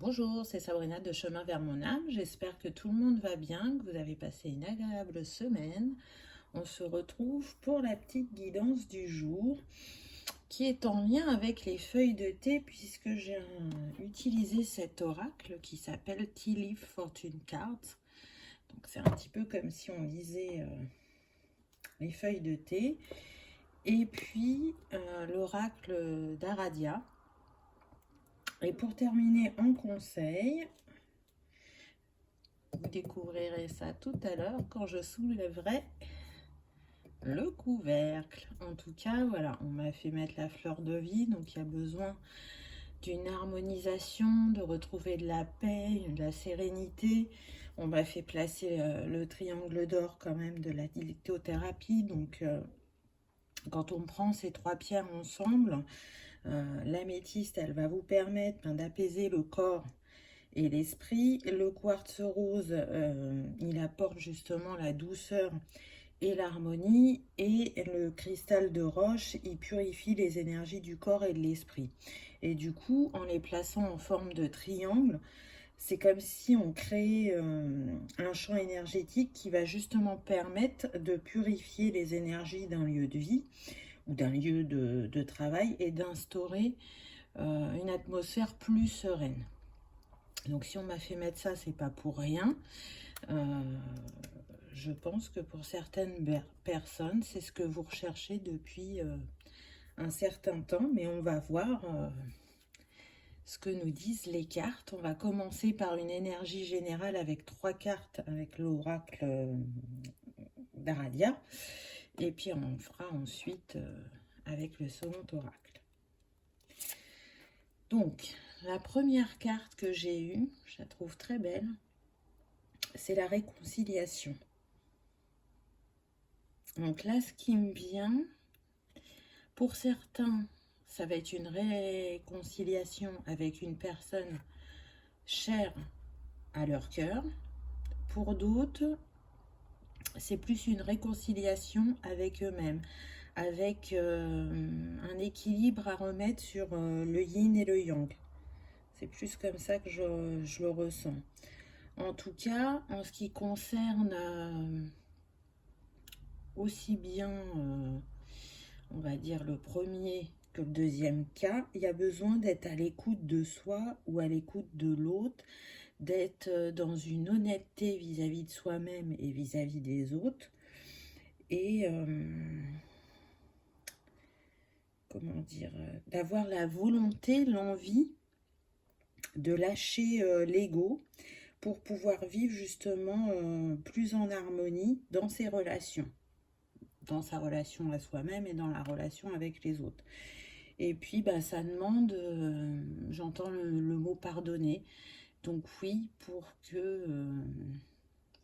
Bonjour, c'est Sabrina de Chemin vers mon âme. J'espère que tout le monde va bien, que vous avez passé une agréable semaine. On se retrouve pour la petite guidance du jour qui est en lien avec les feuilles de thé puisque j'ai utilisé cet oracle qui s'appelle Tea Leaf Fortune Cards. Donc c'est un petit peu comme si on lisait les feuilles de thé. Et puis l'oracle d'Aradia. Et pour terminer en conseil, vous découvrirez ça tout à l'heure quand je soulèverai le couvercle. En tout cas, voilà, on m'a fait mettre la fleur de vie, donc il y a besoin d'une harmonisation, de retrouver de la paix, de la sérénité. On m'a fait placer le triangle d'or quand même de la lithothérapie, donc quand on prend ces trois pierres ensemble, l'améthyste, elle va vous permettre d'apaiser le corps et l'esprit. Le quartz rose, il apporte justement la douceur et l'harmonie, et le cristal de roche, il purifie les énergies du corps et de l'esprit. Et du coup, en les plaçant en forme de triangle, c'est comme si on créait un champ énergétique qui va justement permettre de purifier les énergies d'un lieu de vie ou d'un lieu de travail et d'instaurer une atmosphère plus sereine. Donc si on m'a fait mettre ça, c'est pas pour rien. Je pense que pour certaines personnes, c'est ce que vous recherchez depuis un certain temps, mais on va voir ce que nous disent les cartes. On va commencer par une énergie générale avec trois cartes avec l'oracle d'Aradia, et puis on fera ensuite avec le second oracle. Donc, la première carte que j'ai eue, je la trouve très belle, c'est la réconciliation. Donc là, ce qui me vient, pour certains, ça va être une réconciliation avec une personne chère à leur cœur. Pour d'autres, c'est plus une réconciliation avec eux-mêmes, avec un équilibre à remettre sur le yin et le yang. C'est plus comme ça que je le ressens. En tout cas, en ce qui concerne aussi bien, on va dire, le premier que le deuxième cas, il y a besoin d'être à l'écoute de soi ou à l'écoute de l'autre, d'être dans une honnêteté vis-à-vis de soi-même et vis-à-vis des autres. Et comment dire, d'avoir la volonté, l'envie de lâcher l'ego pour pouvoir vivre justement plus en harmonie dans ses relations, dans sa relation à soi-même et dans la relation avec les autres. Et puis bah, ça demande, j'entends le mot pardonner, donc oui, pour que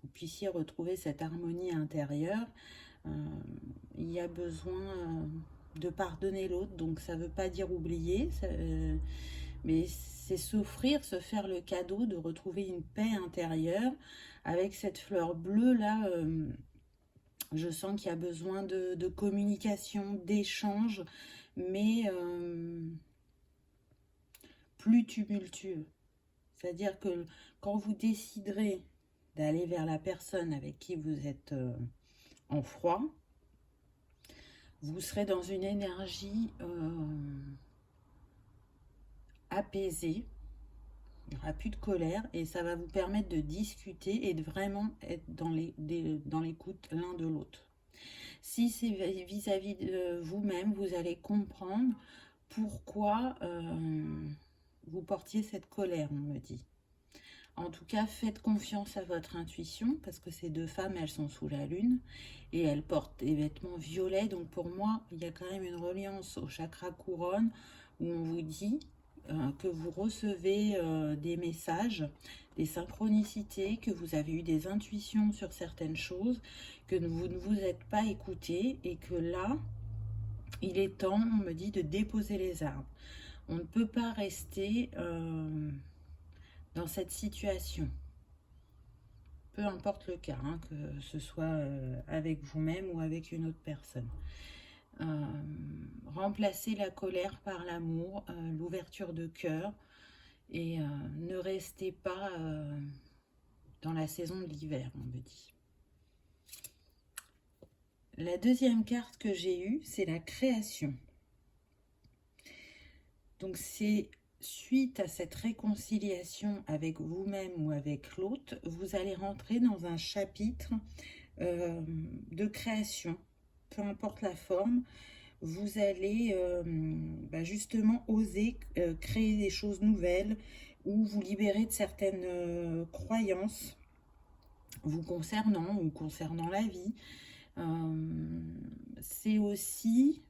vous puissiez retrouver cette harmonie intérieure, il y a besoin de pardonner l'autre. Donc ça ne veut pas dire oublier, mais c'est s'offrir, se faire le cadeau de retrouver une paix intérieure. Avec cette fleur bleue là, je sens qu'il y a besoin de communication, d'échange, mais plus tumultueux. C'est-à-dire que quand vous déciderez d'aller vers la personne avec qui vous êtes en froid, vous serez dans une énergie apaisée, il n'y aura plus de colère, et ça va vous permettre de discuter et de vraiment être dans l'écoute l'un de l'autre. Si c'est vis-à-vis de vous-même, vous allez comprendre pourquoi vous portiez cette colère, on me dit. En tout cas, faites confiance à votre intuition, parce que ces deux femmes, elles sont sous la lune et elles portent des vêtements violets. Donc pour moi, il y a quand même une reliance au chakra couronne où on vous dit que vous recevez des messages, des synchronicités, que vous avez eu des intuitions sur certaines choses, que vous ne vous êtes pas écouté, et que là, il est temps, on me dit, de déposer les armes. On ne peut pas rester dans cette situation, peu importe le cas, hein, que ce soit avec vous-même ou avec une autre personne. Remplacer la colère par l'amour, l'ouverture de cœur, et ne restez pas dans la saison de l'hiver, on me dit. La deuxième carte que j'ai eue, c'est la création. Donc c'est suite à cette réconciliation avec vous-même ou avec l'autre, vous allez rentrer dans un chapitre de création, peu importe la forme. Vous allez justement oser créer des choses nouvelles ou vous libérer de certaines croyances vous concernant ou concernant la vie. C'est aussi,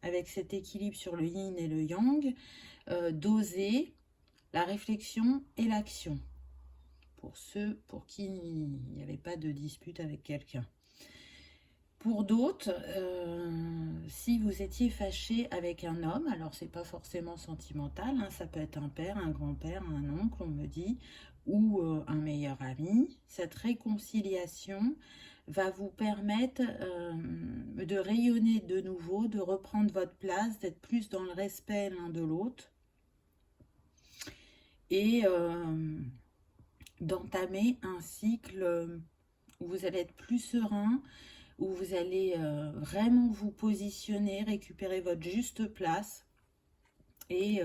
avec cet équilibre sur le yin et le yang, d'oser la réflexion et l'action. Pour ceux pour qui il n'y avait pas de dispute avec quelqu'un. Pour d'autres, si vous étiez fâché avec un homme, alors c'est pas forcément sentimental, hein, ça peut être un père, un grand-père, un oncle, on me dit, ou un meilleur ami, cette réconciliation va vous permettre de rayonner de nouveau, de reprendre votre place, d'être plus dans le respect l'un de l'autre et d'entamer un cycle où vous allez être plus serein, où vous allez vraiment vous positionner, récupérer votre juste place et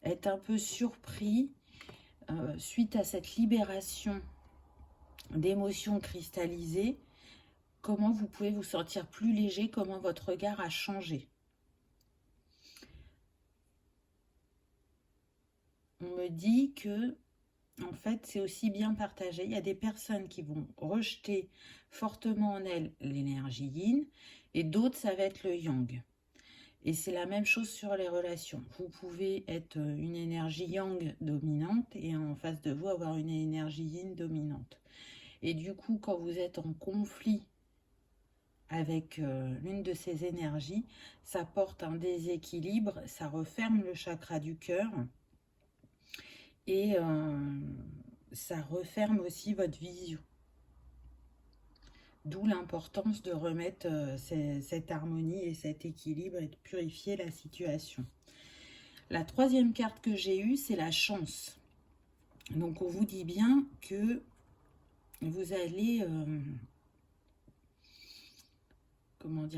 être un peu surpris suite à cette libération d'émotions cristallisées, comment vous pouvez vous sentir plus léger, comment votre regard a changé. On me dit que en fait, c'est aussi bien partagé. Il y a des personnes qui vont rejeter fortement en elles l'énergie yin et d'autres, ça va être le yang. Et c'est la même chose sur les relations. Vous pouvez être une énergie yang dominante et en face de vous avoir une énergie yin dominante. Et du coup, quand vous êtes en conflit avec l'une de ces énergies, ça porte un déséquilibre, ça referme le chakra du cœur et ça referme aussi votre vision. D'où l'importance de remettre cette harmonie et cet équilibre et de purifier la situation. La troisième carte que j'ai eue, c'est la chance. Donc on vous dit bien que vous allez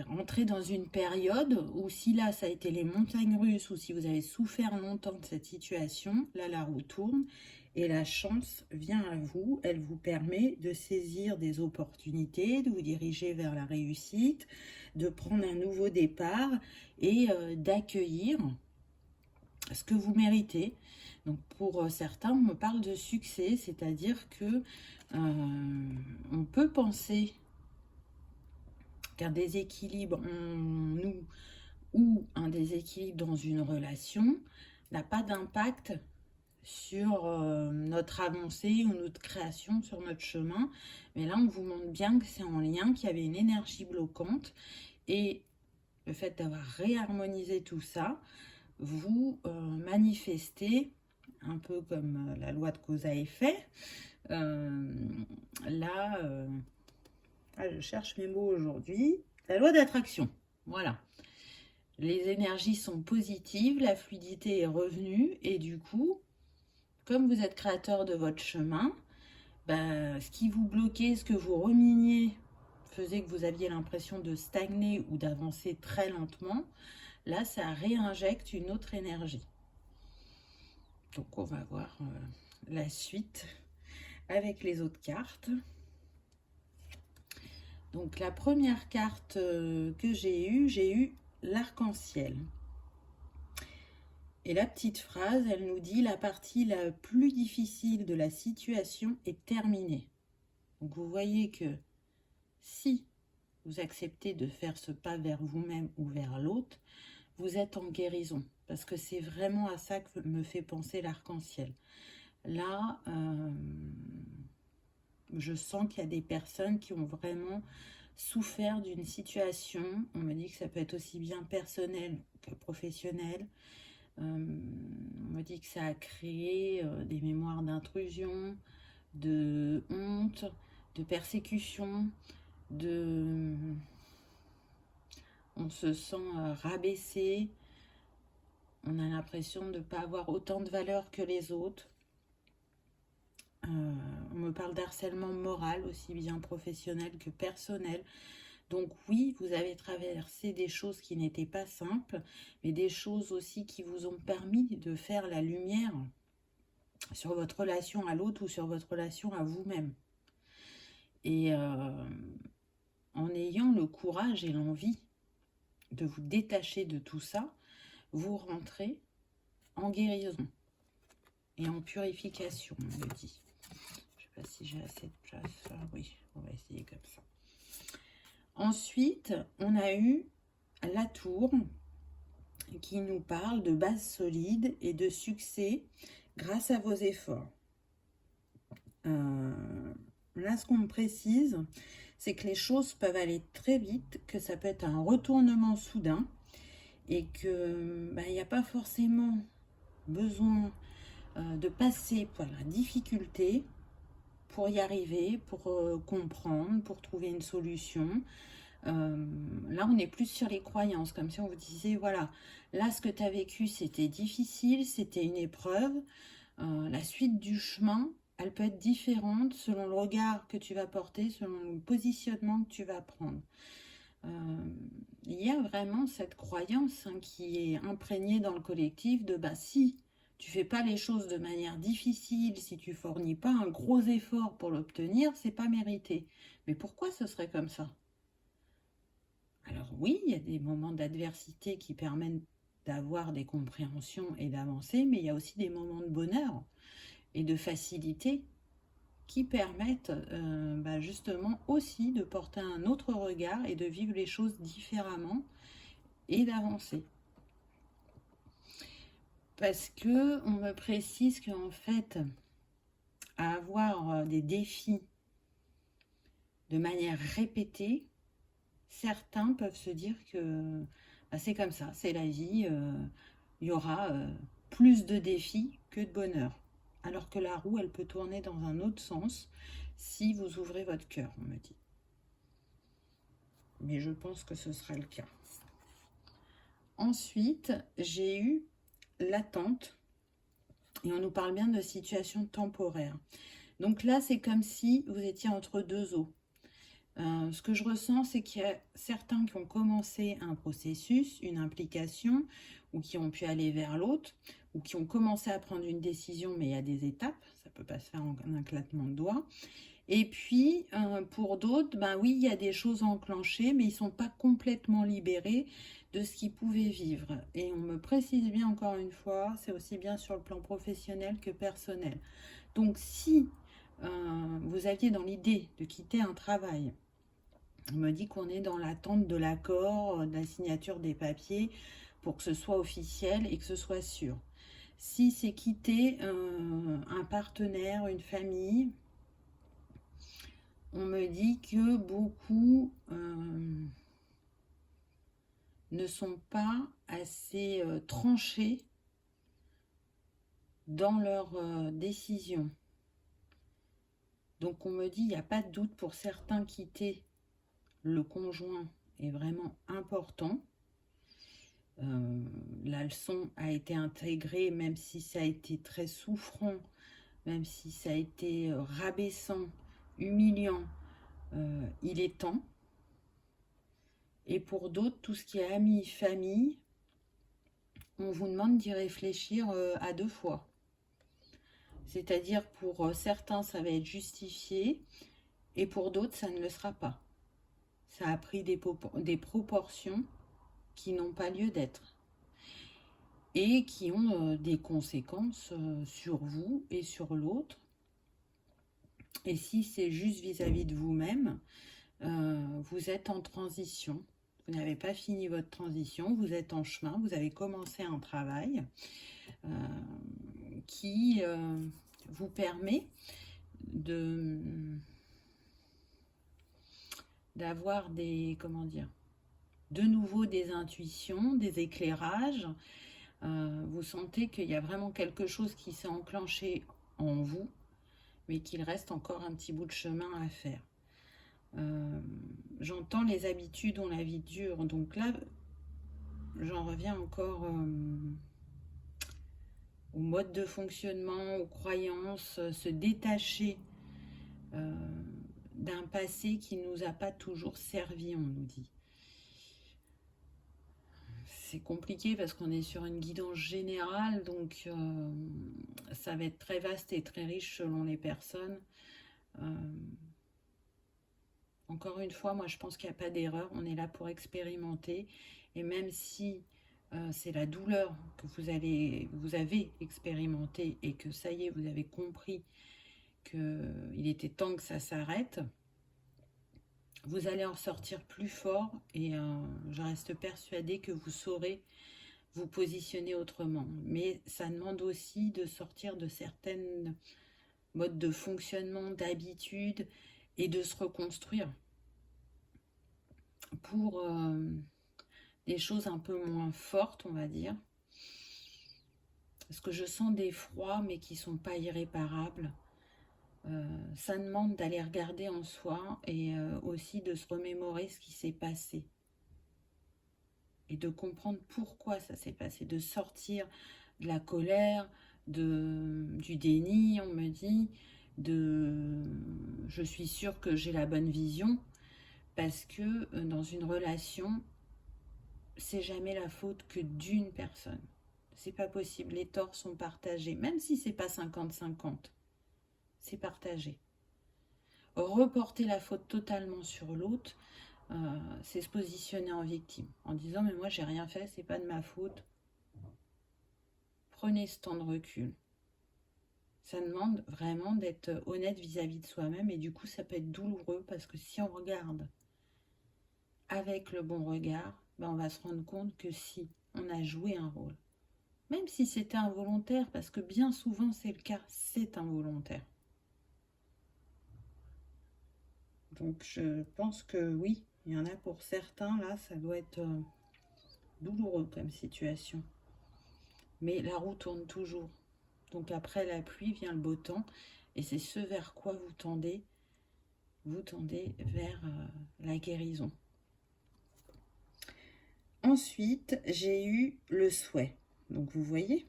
entrer dans une période où si là ça a été les montagnes russes ou si vous avez souffert longtemps de cette situation, là la roue tourne et la chance vient à vous, elle vous permet de saisir des opportunités, de vous diriger vers la réussite, de prendre un nouveau départ et d'accueillir ce que vous méritez. Donc pour certains, on me parle de succès, c'est-à-dire que on peut penser qu'un déséquilibre en nous ou un déséquilibre dans une relation n'a pas d'impact sur notre avancée ou notre création sur notre chemin. Mais là, on vous montre bien que c'est en lien, qu'il y avait une énergie bloquante. Et le fait d'avoir réharmonisé tout ça, vous manifestez, un peu comme la loi de cause à effet, je cherche mes mots aujourd'hui, la loi d'attraction, voilà. Les énergies sont positives, la fluidité est revenue et du coup, comme vous êtes créateur de votre chemin, ce qui vous bloquait, ce que vous reminiez, faisait que vous aviez l'impression de stagner ou d'avancer très lentement. Là, ça réinjecte une autre énergie. Donc, on va voir la suite avec les autres cartes. Donc, la première carte que j'ai eu l'arc-en-ciel. Et la petite phrase, elle nous dit « La partie la plus difficile de la situation est terminée ». Donc, vous voyez que si vous acceptez de faire ce pas vers vous-même ou vers l'autre, vous êtes en guérison. Parce que c'est vraiment à ça que me fait penser l'arc-en-ciel. Là, je sens qu'il y a des personnes qui ont vraiment souffert d'une situation. On me dit que ça peut être aussi bien personnel que professionnel. On me dit que ça a créé des mémoires d'intrusion, de honte, de persécution, on se sent rabaissé, On a l'impression de ne pas avoir autant de valeur que les autres. On me parle d'harcèlement moral, aussi bien professionnel que personnel. Donc oui, vous avez traversé des choses qui n'étaient pas simples, mais des choses aussi qui vous ont permis de faire la lumière sur votre relation à l'autre ou sur votre relation à vous-même. Et en ayant le courage et l'envie de vous détacher de tout ça, vous rentrez en guérison et en purification, on me dit. Je ne sais pas si j'ai assez de place. Ah oui, on va essayer comme ça. Ensuite, on a eu la tour qui nous parle de base solide et de succès grâce à vos efforts. Là, ce qu'on me précise, c'est que les choses peuvent aller très vite, que ça peut être un retournement soudain et que il n'y a pas forcément besoin de passer par la difficulté pour y arriver, pour comprendre, pour trouver une solution. Là, on est plus sur les croyances, comme si on vous disait, voilà, là, ce que tu as vécu, c'était difficile, c'était une épreuve. La suite du chemin, elle peut être différente selon le regard que tu vas porter, selon le positionnement que tu vas prendre. Il y a vraiment cette croyance qui est imprégnée dans le collectif de si tu fais pas les choses de manière difficile, si tu fournis pas un gros effort pour l'obtenir, c'est pas mérité. Mais pourquoi ce serait comme ça? Alors oui, il y a des moments d'adversité qui permettent d'avoir des compréhensions et d'avancer, mais il y a aussi des moments de bonheur et de facilité qui permettent justement aussi de porter un autre regard et de vivre les choses différemment et d'avancer. Parce que on me précise qu'en fait, à avoir des défis de manière répétée, certains peuvent se dire que c'est comme ça, c'est la vie, il y aura plus de défis que de bonheur. Alors que la roue, elle peut tourner dans un autre sens si vous ouvrez votre cœur, on me dit. Mais je pense que ce sera le cas. Ensuite, j'ai eu l'attente, et on nous parle bien de situation temporaire. Donc là, c'est comme si vous étiez entre deux eaux. Ce que je ressens, c'est qu'il y a certains qui ont commencé un processus, une implication, ou qui ont pu aller vers l'autre, ou qui ont commencé à prendre une décision, mais il y a des étapes, ça ne peut pas se faire en un claquement de doigts. Et puis, pour d'autres, oui, il y a des choses enclenchées, mais ils ne sont pas complètement libérés de ce qu'ils pouvaient vivre. Et on me précise bien encore une fois, c'est aussi bien sur le plan professionnel que personnel. Donc, si vous aviez dans l'idée de quitter un travail, on me dit qu'on est dans l'attente de l'accord, de la signature des papiers pour que ce soit officiel et que ce soit sûr. Si c'est quitter un partenaire, une famille, on me dit que beaucoup ne sont pas assez tranchés dans leur décision. Donc on me dit, il n'y a pas de doute pour certains, quitter le conjoint est vraiment important. La leçon a été intégrée, même si ça a été très souffrant, même si ça a été rabaissant, humiliant, il est temps. Et pour d'autres, tout ce qui est amis, famille, on vous demande d'y réfléchir à deux fois. C'est-à-dire pour certains, ça va être justifié, et pour d'autres, ça ne le sera pas. Ça a pris des proportions qui n'ont pas lieu d'être et qui ont des conséquences sur vous et sur l'autre. Et si c'est juste vis-à-vis de vous-même, vous êtes en transition. Vous n'avez pas fini votre transition, vous êtes en chemin, vous avez commencé un travail qui vous permet d'avoir de nouveau des intuitions, des éclairages. Vous sentez qu'il y a vraiment quelque chose qui s'est enclenché en vous, mais qu'il reste encore un petit bout de chemin à faire. J'entends les habitudes ont la vie dure, donc là, j'en reviens encore au mode de fonctionnement, aux croyances, se détacher d'un passé qui ne nous a pas toujours servi, on nous dit. C'est compliqué parce qu'on est sur une guidance générale, donc ça va être très vaste et très riche selon les personnes. Encore une fois, moi je pense qu'il n'y a pas d'erreur, on est là pour expérimenter, et même si c'est la douleur que vous avez expérimenté et que ça y est, vous avez compris qu'il était temps que ça s'arrête, vous allez en sortir plus fort, et je reste persuadée que vous saurez vous positionner autrement. Mais ça demande aussi de sortir de certaines modes de fonctionnement, d'habitude, et de se reconstruire pour des choses un peu moins fortes, on va dire. Parce que je sens des froids, mais qui ne sont pas irréparables. Ça demande d'aller regarder en soi et aussi de se remémorer ce qui s'est passé. Et de comprendre pourquoi ça s'est passé. De sortir de la colère, du déni, on me dit, je suis sûre que j'ai la bonne vision. Parce que dans une relation, c'est jamais la faute que d'une personne. C'est pas possible, les torts sont partagés, même si c'est pas 50-50, c'est partagé. Reporter la faute totalement sur l'autre, c'est se positionner en victime, en disant mais moi j'ai rien fait, c'est pas de ma faute. Prenez ce temps de recul. Ça demande vraiment d'être honnête vis-à-vis de soi-même, et du coup ça peut être douloureux parce que si on regarde avec le bon regard, ben on va se rendre compte que si on a joué un rôle, même si c'était involontaire, parce que bien souvent c'est le cas, c'est involontaire. Donc je pense que oui, il y en a pour certains, là, ça doit être douloureux comme situation. Mais la roue tourne toujours. Donc après la pluie vient le beau temps, et c'est ce vers quoi vous tendez. Vous tendez vers la guérison. Ensuite, j'ai eu le souhait. Donc vous voyez,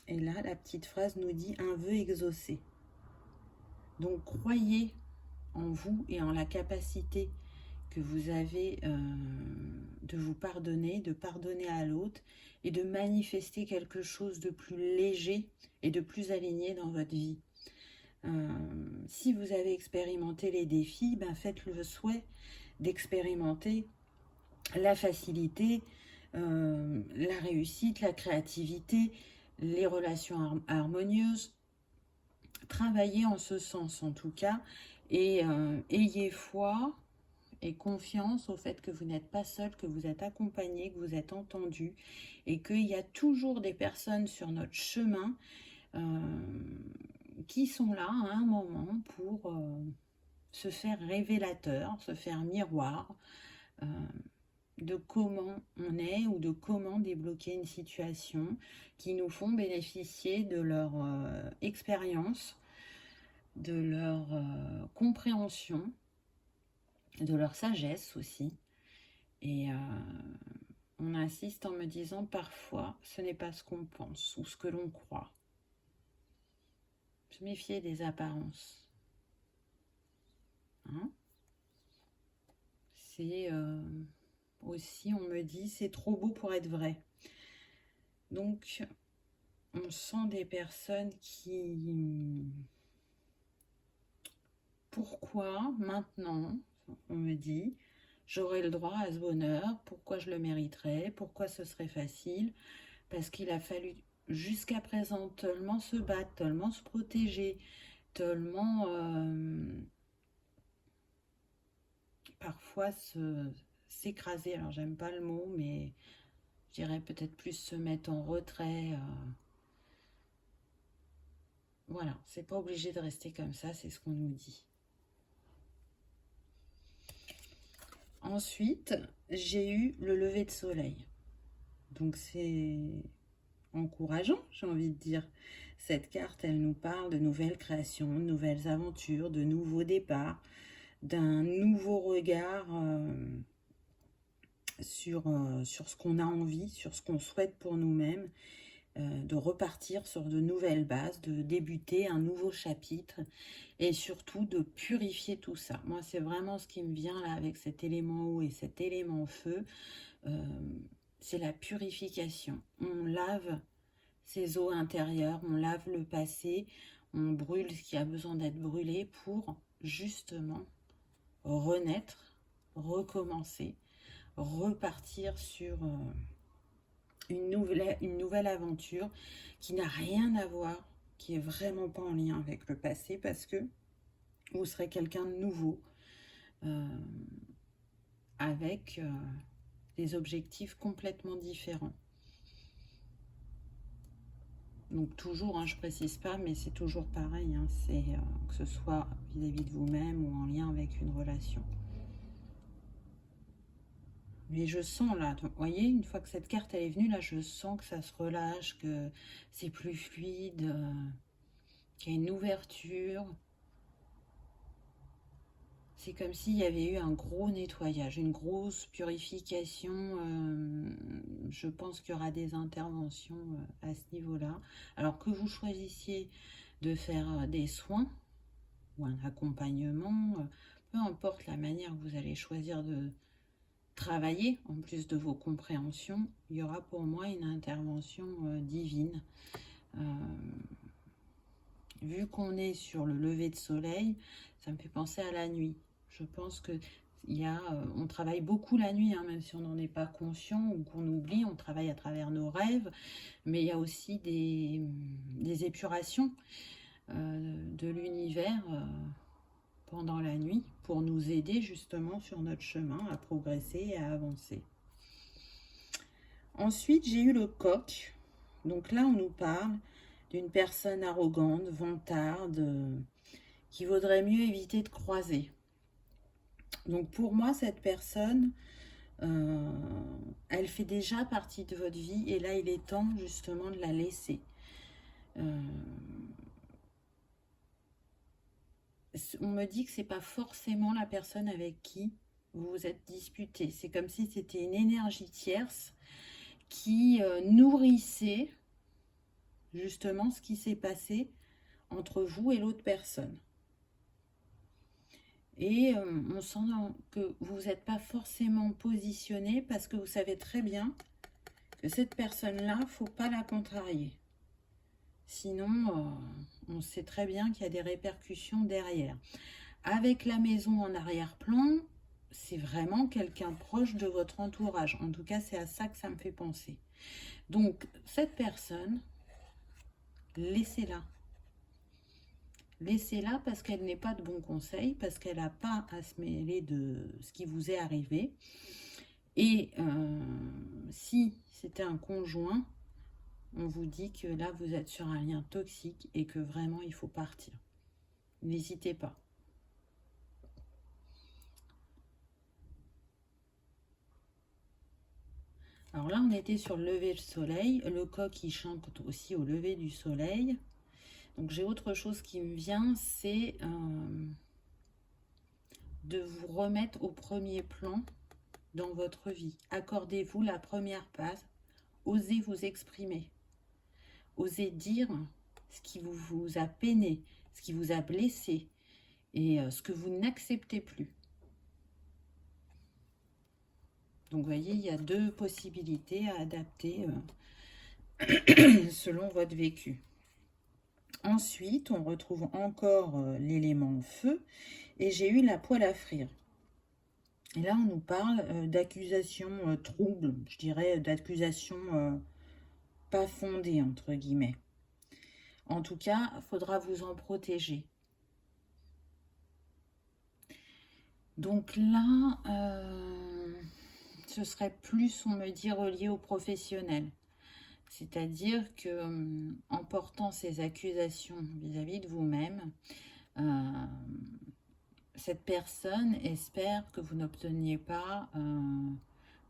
et là, la petite phrase nous dit un vœu exaucé. Donc croyez en vous et en la capacité que vous avez de vous pardonner, de pardonner à l'autre et de manifester quelque chose de plus léger et de plus aligné dans votre vie. Si vous avez expérimenté les défis, ben faites le souhait d'expérimenter la facilité, la réussite, la créativité, les relations harmonieuses. Travaillez en ce sens en tout cas, et ayez foi et confiance au fait que vous n'êtes pas seul, que vous êtes accompagné, que vous êtes entendu, et qu'il y a toujours des personnes sur notre chemin qui sont là à un moment pour se faire révélateur, se faire miroir de comment on est ou de comment débloquer une situation, qui nous font bénéficier de leur expérience, de leur compréhension, de leur sagesse aussi. Et on insiste en me disant parfois ce n'est pas ce qu'on pense ou ce que l'on croit. Se méfier des apparences. Hein? C'est aussi, on me dit, c'est trop beau pour être vrai. Donc, on sent des personnes qui... Pourquoi maintenant, on me dit, j'aurais le droit à ce bonheur, pourquoi je le mériterais, pourquoi ce serait facile, parce qu'il a fallu jusqu'à présent tellement se battre, tellement se protéger, tellement parfois s'écraser, alors j'aime pas le mot, mais je dirais peut-être plus se mettre en retrait. Voilà, c'est pas obligé de rester comme ça, c'est ce qu'on nous dit. Ensuite, j'ai eu le lever de soleil. Donc c'est encourageant, j'ai envie de dire. Cette carte, elle nous parle de nouvelles créations, de nouvelles aventures, de nouveaux départs, d'un nouveau regard sur ce qu'on a envie, sur ce qu'on souhaite pour nous-mêmes. de repartir sur de nouvelles bases, de débuter un nouveau chapitre et surtout de purifier tout ça. Moi, c'est vraiment ce qui me vient là avec cet élément eau et cet élément feu. C'est la purification. On lave ses eaux intérieures, on lave le passé, on brûle ce qui a besoin d'être brûlé pour justement renaître, recommencer, repartir sur une nouvelle aventure qui n'a rien à voir, qui est vraiment pas en lien avec le passé, parce que vous serez quelqu'un de nouveau, avec des objectifs complètement différents. Donc toujours, hein, je précise pas, mais c'est toujours pareil, hein, c'est que ce soit vis-à-vis de vous-même ou en lien avec une relation. Mais je sens là, vous voyez, une fois que cette carte elle est venue, là, je sens que ça se relâche, que c'est plus fluide, qu'il y a une ouverture. C'est comme s'il y avait eu un gros nettoyage, une grosse purification. Je pense qu'il y aura des interventions à ce niveau-là. Alors que vous choisissiez de faire des soins ou un accompagnement, peu importe la manière que vous allez choisir de travailler, en plus de vos compréhensions, il y aura pour moi une intervention divine. Vu qu'on est sur le lever de soleil, ça me fait penser à la nuit. Je pense que on travaille beaucoup la nuit, hein, même si on n'en est pas conscient ou qu'on oublie, on travaille à travers nos rêves, mais il y a aussi des épurations de l'univers pendant la nuit pour nous aider justement sur notre chemin à progresser et à avancer. Ensuite, j'ai eu le coq. Donc là, on nous parle d'une personne arrogante, vantarde, qui vaudrait mieux éviter de croiser. Donc pour moi, cette personne, elle fait déjà partie de votre vie et là, il est temps justement de la laisser. On me dit que c'est pas forcément la personne avec qui vous vous êtes disputé. C'est comme si c'était une énergie tierce qui nourrissait justement ce qui s'est passé entre vous et l'autre personne. Et on sent que vous n'êtes pas forcément positionné parce que vous savez très bien que cette personne-là, il ne faut pas la contrarier. Sinon, on sait très bien qu'il y a des répercussions derrière. Avec la maison en arrière-plan, c'est vraiment quelqu'un proche de votre entourage. En tout cas, c'est à ça que ça me fait penser. Donc, cette personne, laissez-la. Laissez-la parce qu'elle n'est pas de bons conseils, parce qu'elle n'a pas à se mêler de ce qui vous est arrivé. Et si c'était un conjoint, on vous dit que là, vous êtes sur un lien toxique et que vraiment, il faut partir. N'hésitez pas. Alors là, on était sur le lever du soleil. Le coq, il chante aussi au lever du soleil. Donc j'ai autre chose qui me vient, c'est de vous remettre au premier plan dans votre vie. Accordez-vous la première place. Osez vous exprimer. Osez dire ce qui vous a peiné, ce qui vous a blessé et ce que vous n'acceptez plus. Donc, vous voyez, il y a deux possibilités à adapter selon votre vécu. Ensuite, on retrouve encore l'élément feu et j'ai eu la poêle à frire. Et là, on nous parle d'accusations troubles, je dirais d'accusations pas fondées, entre guillemets. En tout cas, il faudra vous en protéger. Donc là, ce serait plus, on me dit, relié au professionnel. C'est-à-dire que en portant ces accusations vis-à-vis de vous-même, cette personne espère que vous n'obteniez pas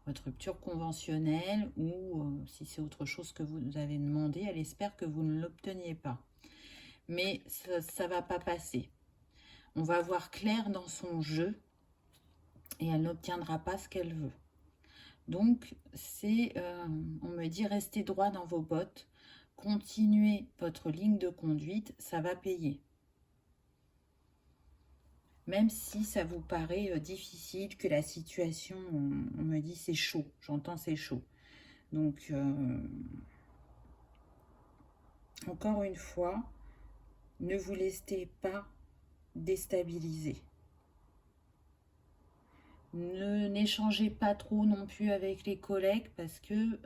votre rupture conventionnelle ou si c'est autre chose que vous avez demandé, elle espère que vous ne l'obteniez pas. Mais ça ne va pas passer. On va voir clair dans son jeu et elle n'obtiendra pas ce qu'elle veut. Donc, on me dit, restez droit dans vos bottes, continuez votre ligne de conduite, ça va payer. Même si ça vous paraît difficile, que la situation, on me dit c'est chaud, j'entends c'est chaud. Donc, encore une fois, ne vous laissez pas déstabiliser. N'échangez pas trop non plus avec les collègues parce que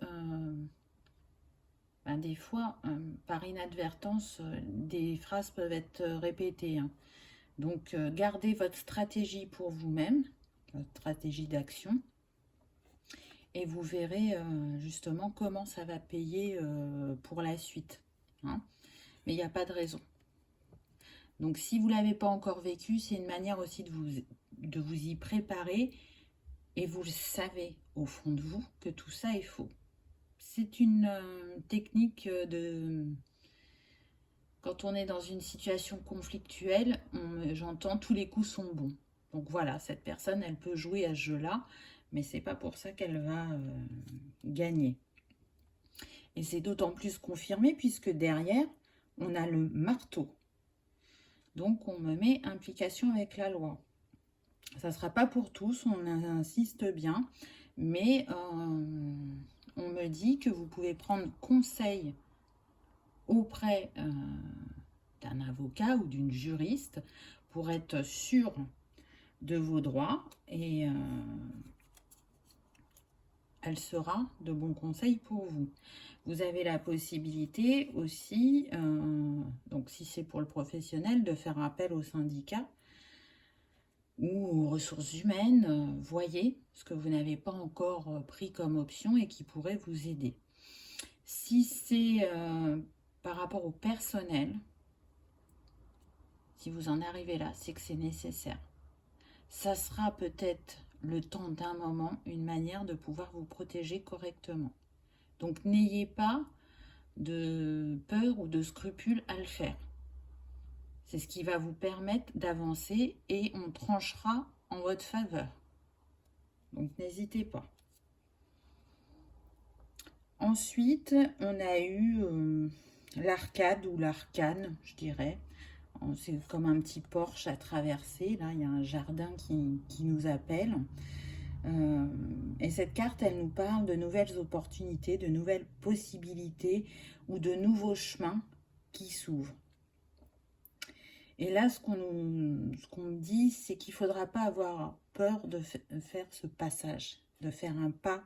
ben des fois, par inadvertance, des phrases peuvent être répétées. Hein. Donc, gardez votre stratégie pour vous-même, votre stratégie d'action, et vous verrez justement comment ça va payer pour la suite. Hein. Mais il n'y a pas de raison. Donc, si vous ne l'avez pas encore vécu, c'est une manière aussi de vous y préparer. Et vous le savez au fond de vous que tout ça est faux. C'est une technique de... Quand on est dans une situation conflictuelle, j'entends tous les coups sont bons. Donc voilà, cette personne, elle peut jouer à ce jeu-là, mais c'est pas pour ça qu'elle va gagner. Et c'est d'autant plus confirmé puisque derrière, on a le marteau. Donc on me met implication avec la loi. Ça ne sera pas pour tous, on insiste bien, mais on me dit que vous pouvez prendre conseil auprès d'un avocat ou d'une juriste pour être sûr de vos droits et elle sera de bons conseils pour vous. Vous avez la possibilité aussi, donc si c'est pour le professionnel, de faire appel au syndicat ou aux ressources humaines, voyez ce que vous n'avez pas encore pris comme option et qui pourrait vous aider. Si c'est par rapport au personnel, si vous en arrivez là, c'est que c'est nécessaire. Ça sera peut-être le temps d'un moment, une manière de pouvoir vous protéger correctement. Donc n'ayez pas de peur ou de scrupule à le faire. C'est ce qui va vous permettre d'avancer et on tranchera en votre faveur. Donc n'hésitez pas. Ensuite, on a eu l'arcade ou l'arcane, je dirais. C'est comme un petit porche à traverser. Là, il y a un jardin qui nous appelle. Et cette carte, elle nous parle de nouvelles opportunités, de nouvelles possibilités ou de nouveaux chemins qui s'ouvrent. Et là, ce qu'on me dit, c'est qu'il ne faudra pas avoir peur de faire ce passage, de faire un pas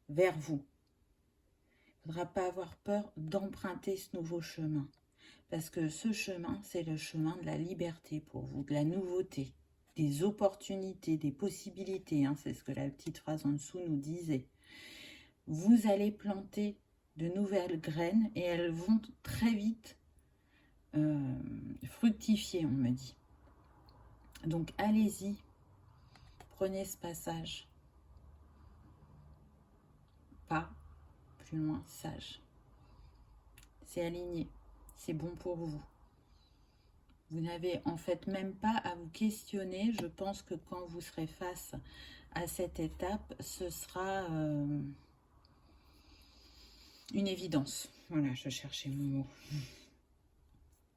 vers vous. Il ne faudra pas avoir peur d'emprunter ce nouveau chemin. Parce que ce chemin, c'est le chemin de la liberté pour vous, de la nouveauté, des opportunités, des possibilités. Hein, c'est ce que la petite phrase en dessous nous disait. Vous allez planter de nouvelles graines et elles vont très vite fructifier, on me dit. Donc allez-y, prenez ce passage. Pas plus loin, sage. C'est aligné, c'est bon pour vous. Vous n'avez en fait même pas à vous questionner. Je pense que quand vous serez face à cette étape, ce sera une évidence. Voilà, je cherchais mon mot.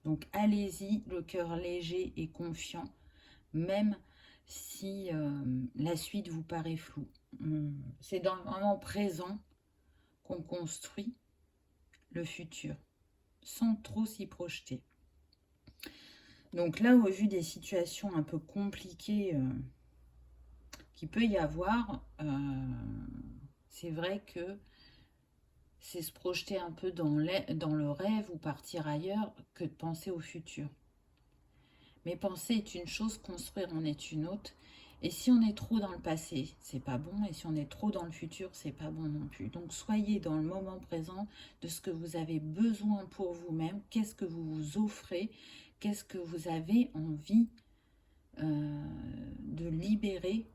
Donc allez-y, le cœur léger et confiant, même si la suite vous paraît floue. C'est dans le moment présent qu'on construit le futur, sans trop s'y projeter. Donc là, au vu des situations un peu compliquées qu'il peut y avoir, c'est vrai que c'est se projeter un peu dans le rêve ou partir ailleurs que de penser au futur. Mais penser est une chose, construire en est une autre. Et si on est trop dans le passé, c'est pas bon. Et si on est trop dans le futur, c'est pas bon non plus. Donc soyez dans le moment présent de ce que vous avez besoin pour vous-même. Qu'est-ce que vous vous offrez? Qu'est-ce que vous avez envie de libérer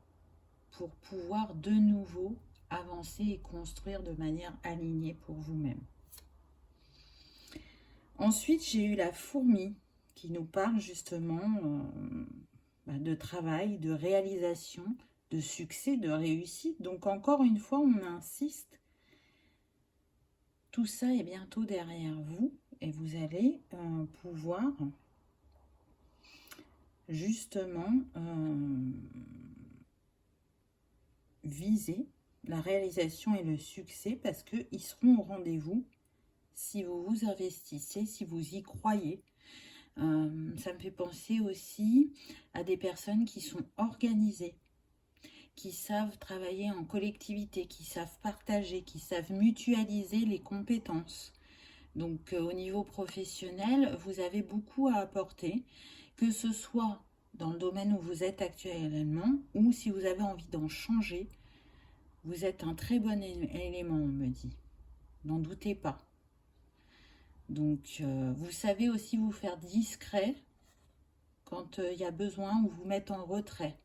pour pouvoir de nouveau avancer et construire de manière alignée pour vous-même. Ensuite, j'ai eu la fourmi qui nous parle justement de travail, de réalisation, de succès, de réussite. Donc encore une fois, on insiste tout ça est bientôt derrière vous et vous allez pouvoir justement viser la réalisation et le succès parce qu'ils seront au rendez-vous si vous vous investissez, si vous y croyez. Ça me fait penser aussi à des personnes qui sont organisées, qui savent travailler en collectivité, qui savent partager, qui savent mutualiser les compétences. Donc au niveau professionnel, vous avez beaucoup à apporter, que ce soit dans le domaine où vous êtes actuellement ou si vous avez envie d'en changer. Vous êtes un très bon élément, on me dit. N'en doutez pas. Donc vous savez aussi vous faire discret quand il y a besoin ou vous mettre en retrait.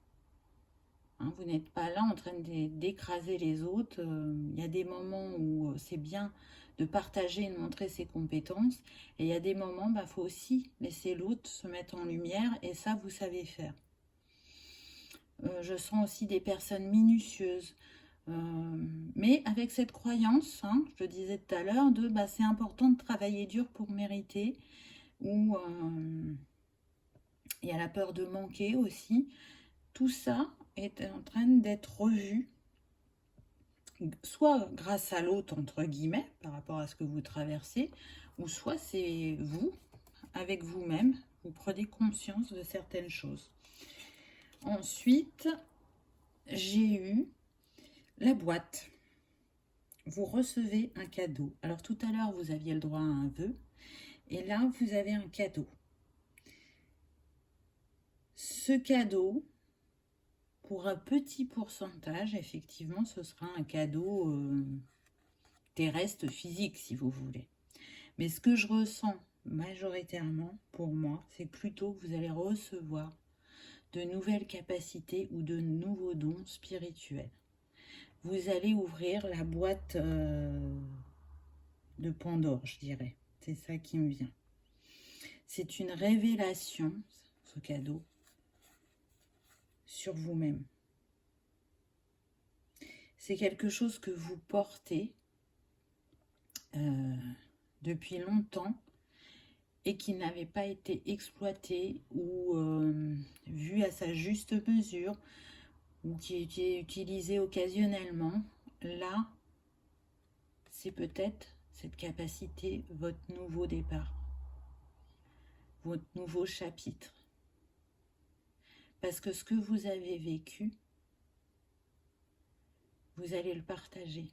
Hein, vous n'êtes pas là en train d'écraser les autres. Il y a des moments où c'est bien de partager et de montrer ses compétences. Et il y a des moments, il faut aussi laisser l'autre se mettre en lumière. Et ça, vous savez faire. Je sens aussi des personnes minutieuses. Mais avec cette croyance, hein, je le disais tout à l'heure, de c'est important de travailler dur pour mériter. Ou il y a la peur de manquer aussi. Tout ça est en train d'être revu, soit grâce à l'autre, entre guillemets, par rapport à ce que vous traversez, ou soit c'est vous, avec vous-même, vous prenez conscience de certaines choses. Ensuite, j'ai eu la boîte. Vous recevez un cadeau. Alors tout à l'heure, vous aviez le droit à un vœu, et là, vous avez un cadeau. Ce cadeau, pour un petit pourcentage, effectivement, ce sera un cadeau terrestre, physique, si vous voulez. Mais ce que je ressens majoritairement, pour moi, c'est plutôt que vous allez recevoir de nouvelles capacités ou de nouveaux dons spirituels. Vous allez ouvrir la boîte de Pandore, je dirais. C'est ça qui me vient. C'est une révélation, ce cadeau, sur vous-même. C'est quelque chose que vous portez depuis longtemps et qui n'avait pas été exploité ou vu à sa juste mesure ou qui était utilisé occasionnellement. Là, c'est peut-être cette capacité, votre nouveau départ, votre nouveau chapitre. Parce que ce que vous avez vécu, vous allez le partager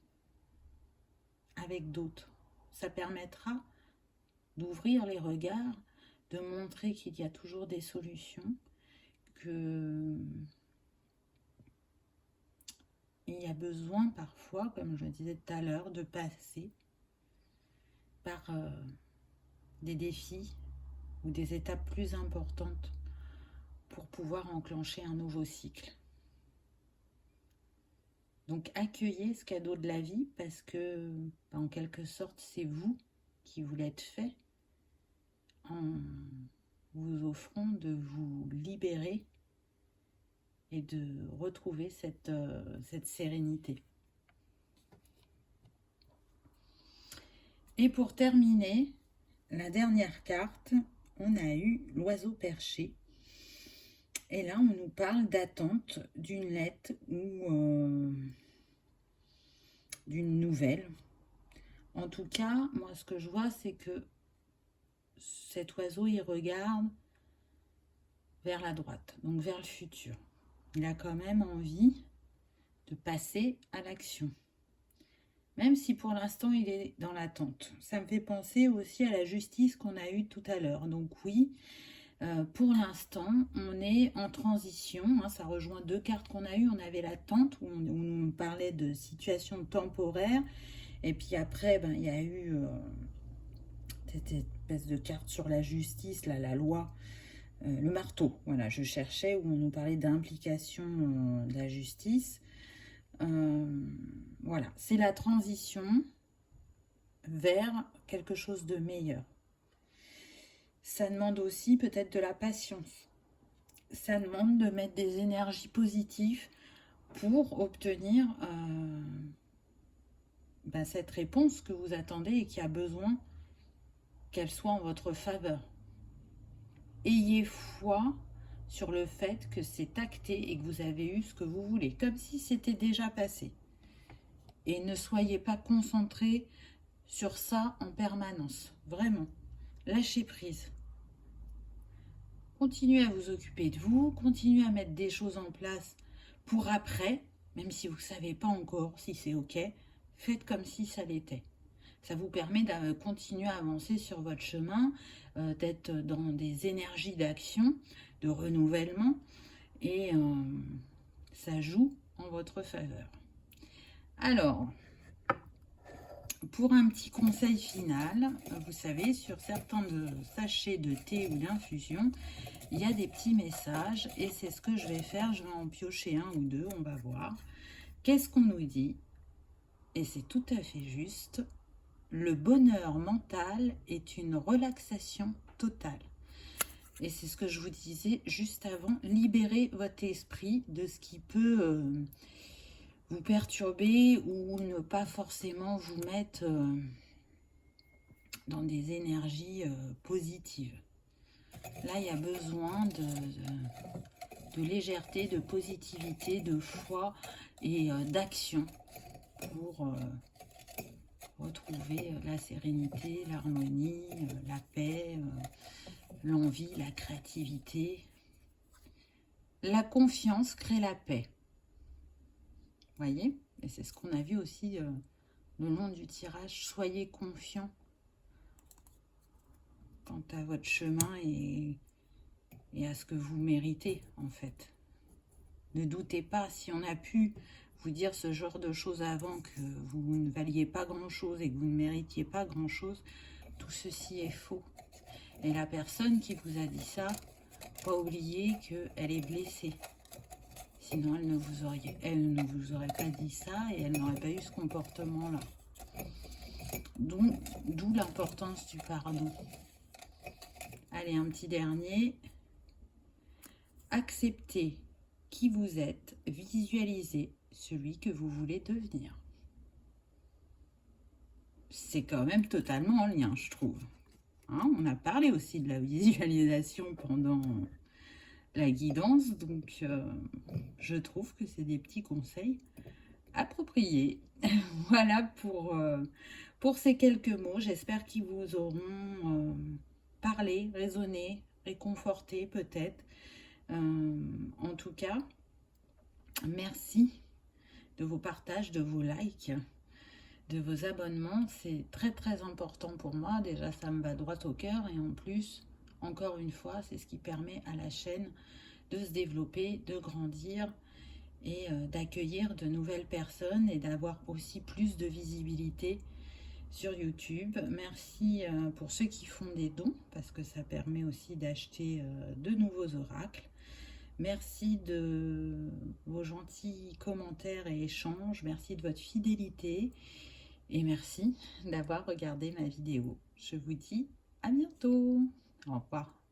avec d'autres. Ça permettra d'ouvrir les regards, de montrer qu'il y a toujours des solutions, que il y a besoin parfois, comme je le disais tout à l'heure, de passer par des défis ou des étapes plus importantes pour pouvoir enclencher un nouveau cycle. Donc accueillez ce cadeau de la vie parce que, en quelque sorte, c'est vous qui vous l'êtes fait en vous offrant de vous libérer et de retrouver cette sérénité. Et pour terminer, la dernière carte, on a eu l'oiseau perché. Et là, on nous parle d'attente d'une lettre ou d'une nouvelle. En tout cas, moi, ce que je vois, c'est que cet oiseau, il regarde vers la droite, donc vers le futur. Il a quand même envie de passer à l'action. Même si pour l'instant, il est dans l'attente. Ça me fait penser aussi à la justice qu'on a eue tout à l'heure. Donc oui, pour l'instant, on est en transition. Hein, ça rejoint deux cartes qu'on a eues. On avait l'attente, où on parlait de situation temporaire. Et puis après, il y a eu cette espèce de carte sur la justice, là, la loi, le marteau. Voilà, je cherchais où on nous parlait d'implication de la justice. Voilà, c'est la transition vers quelque chose de meilleur. Ça demande aussi peut-être de la patience. Ça demande de mettre des énergies positives pour obtenir cette réponse que vous attendez et qui a besoin qu'elle soit en votre faveur. Ayez foi sur le fait que c'est acté et que vous avez eu ce que vous voulez, comme si c'était déjà passé. Et ne soyez pas concentrés sur ça en permanence. Vraiment, lâchez prise. Continuez à vous occuper de vous, continuez à mettre des choses en place pour après, même si vous ne savez pas encore si c'est OK, faites comme si ça l'était. Ça vous permet de continuer à avancer sur votre chemin, d'être dans des énergies d'action, de renouvellement, et ça joue en votre faveur. Alors, pour un petit conseil final, vous savez, sur certains sachets de thé ou d'infusion, il y a des petits messages, et c'est ce que je vais faire. Je vais en piocher un ou deux, on va voir. Qu'est-ce qu'on nous dit? Et c'est tout à fait juste. Le bonheur mental est une relaxation totale. Et c'est ce que je vous disais juste avant. Libérez votre esprit de ce qui peut vous perturber ou ne pas forcément vous mettre dans des énergies positives. Là, il y a besoin de légèreté, de positivité, de foi et d'action pour retrouver la sérénité, l'harmonie, la paix, l'envie, la créativité. La confiance crée la paix. Voyez? Et c'est ce qu'on a vu aussi le long du tirage. Soyez confiants quant à votre chemin et à ce que vous méritez, en fait. Ne doutez pas, si on a pu vous dire ce genre de choses avant, que vous ne valiez pas grand-chose et que vous ne méritiez pas grand-chose, tout ceci est faux. Et la personne qui vous a dit ça, pas oublier qu'elle est blessée. Sinon, elle ne vous aurait pas dit ça et elle n'aurait pas eu ce comportement-là. Donc, d'où l'importance du pardon. Allez, un petit dernier. Acceptez qui vous êtes, visualisez celui que vous voulez devenir. C'est quand même totalement en lien, je trouve. Hein, on a parlé aussi de la visualisation pendant la guidance, donc je trouve que c'est des petits conseils appropriés. Voilà pour ces quelques mots. J'espère qu'ils vous auront parlé, résonné, réconforté peut-être. En tout cas, merci de vos partages, de vos likes, de vos abonnements. C'est très très important pour moi. Déjà, ça me va droit au cœur et en plus, encore une fois, c'est ce qui permet à la chaîne de se développer, de grandir et d'accueillir de nouvelles personnes et d'avoir aussi plus de visibilité sur YouTube. Merci pour ceux qui font des dons parce que ça permet aussi d'acheter de nouveaux oracles. Merci de vos gentils commentaires et échanges. Merci de votre fidélité et merci d'avoir regardé ma vidéo. Je vous dis à bientôt. Au revoir.